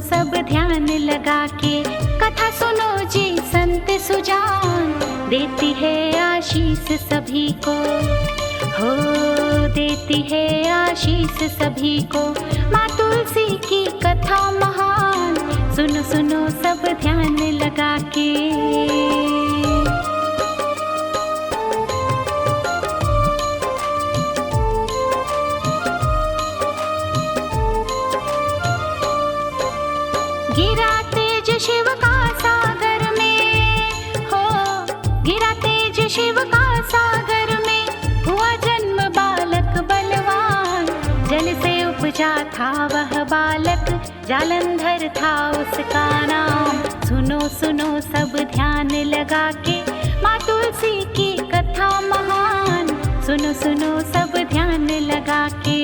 सब ध्यान लगा के, कथा सुनो जी संत सुजान, देती है आशीष सभी को, हो देती है आशीष सभी को। माँ तुलसी की कथा महान, सुनो सुनो सब ध्यान लगा के। गिरा तेज शिव का सागर में, हो गिरा तेज शिव का सागर में, हुआ जन्म बालक बलवान। जल से उपजा था वह बालक, जालंधर था उसका नाम। सुनो सुनो सब ध्यान लगा के, माँ तुलसी की कथा महान, सुनो सुनो सब ध्यान लगा के।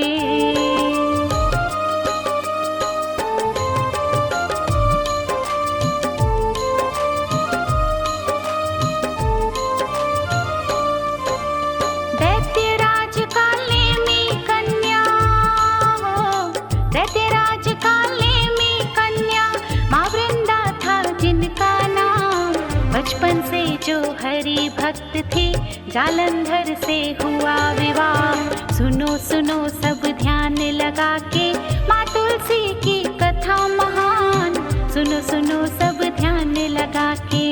बचपन से जो हरि भक्त थे, जालंधर से हुआ विवाह। सुनो सुनो सब ध्यान लगा के, माँ तुलसी की कथा महान, सुनो सुनो सब ध्यान लगा के।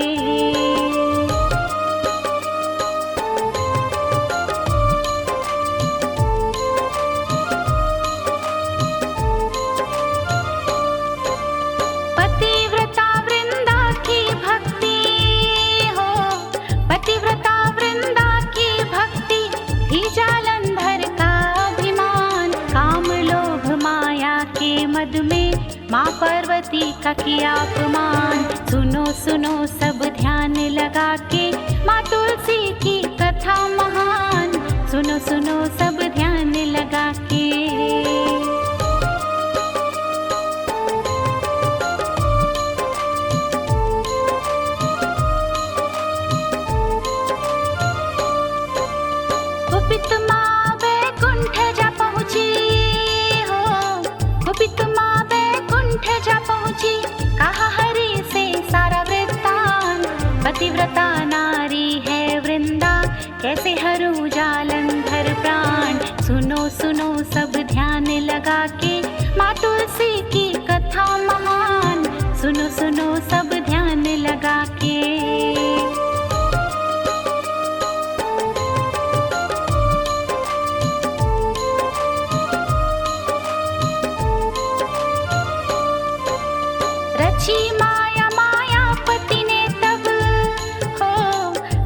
मद में माँ पार्वती का किया अपमान। सुनो सुनो सब ध्यान लगा के, माँ तुलसी की कथा महान, सुनो सुनो सब ध्यान लगा के। कुपित माँ वैकुंठ जा पहुँची, हो कुपित माँ वैकुंठ जा पहुँची, कहा हरि से सारा वृत्तांत। पतिव्रता नारी है वृंदा, कैसे हरू जालंधर प्राण। सुनो सुनो सब ध्यान लगा के, माँ तुलसी की कथा महान, सुनो सुनो सब ध्यान लगा के। रची माया मायापति ने तब, हो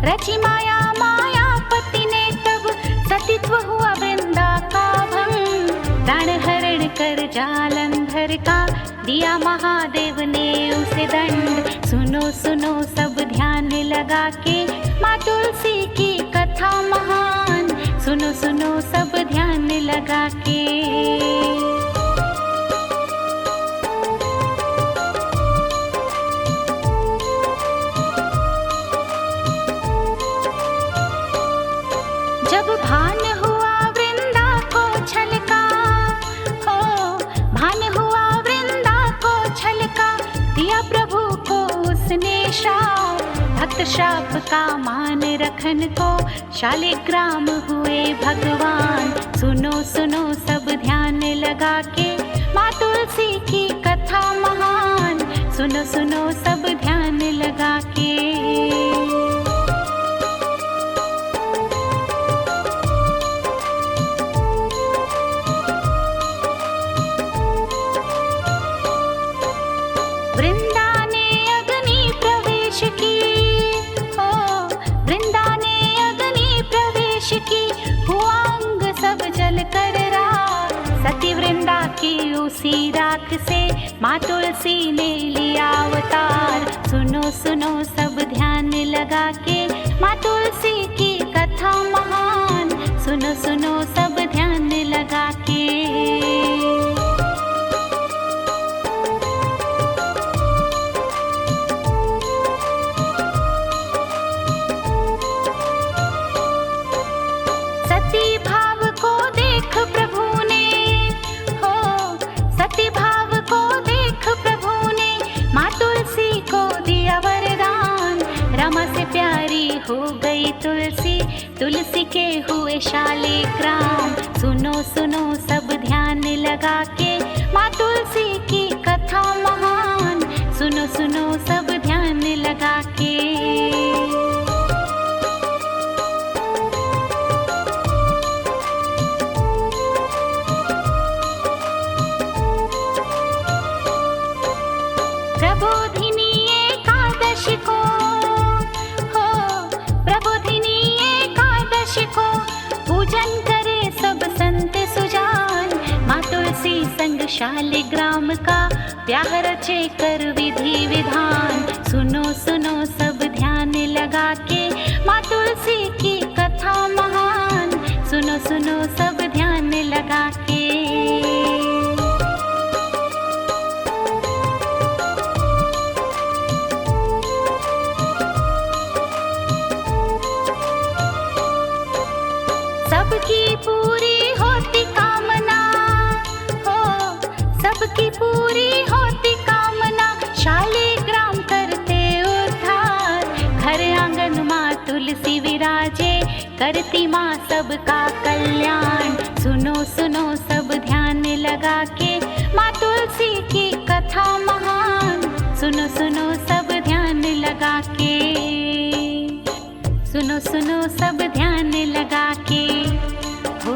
रची माया मायापति ने तब, सतीत्व हुआ वृंदा का भंग। प्राण हरण कर जालंधर का, दिया महादेव ने उसे दंड। सुनो सुनो सब ध्यान लगा के, माँ तुलसी की कथा महान, सुनो सुनो सब ध्यान लगा के। जब भान हुआ वृंदा को छलका, हो भान हुआ वृंदा को छलका, दिया प्रभु को उसने श्राप। भक्त श्राप का मान रखन को, शालिग्राम हुए भगवान। सुनो सुनो सब ध्यान लगा के, माँ तुलसी की कथा महान, सुनो सुनो सब ध्यान लगा के। वृंदा ने अग्नि प्रवेश की, हो वृंदा ने अग्नि प्रवेश की, हुआ अंग सब जल कर राख। सती वृंदा की उसी राख से, माँ तुलसी ने लिया अवतार। सुनो सुनो सब ध्यान लगा के, माँ तुलसी की कथा महान, सुनो सुनो सब ध्यान लगा के। सती भाव को देख प्रभु तुलसी, तुलसी के हुए शालिग्राम। सुनो सुनो सब ध्यान लगा के, माँ तुलसी की कथा महान। सुनो सुनो सब ध्यान लगा के। प्रबोधिनी एकादशी को हो, प्रबोधिनी एकादशी को पूजन करे सब संत सुजान। माँ तुलसी संग शालिग्राम का ब्याह रचे कर विधि विधान। सुनो सुनो सब ध्यान लगा के, माँ तुलसी की कथा महान। सुनो सुनो सब ध्यान लगा के। सबकी पूरी होती कामना हो, सबकी पूरी होती कामना। शालिग्राम करते उद्धार, घर आंगन माँ तुलसी विराजे, करती माँ सबका कल्याण। सुनो सुनो सब ध्यान लगा के, माँ तुलसी की कथा महान। सुनो सुनो सब ध्यान लगा के। सुनो सुनो सब ध्यान लगा के। हो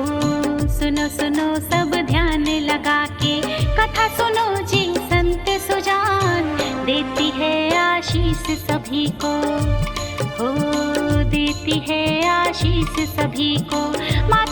सुनो सुनो सब ध्यान लगा के। कथा सुनो जी संत सुजान, देती है आशीष सभी को। हो देती है आशीष सभी को। माँ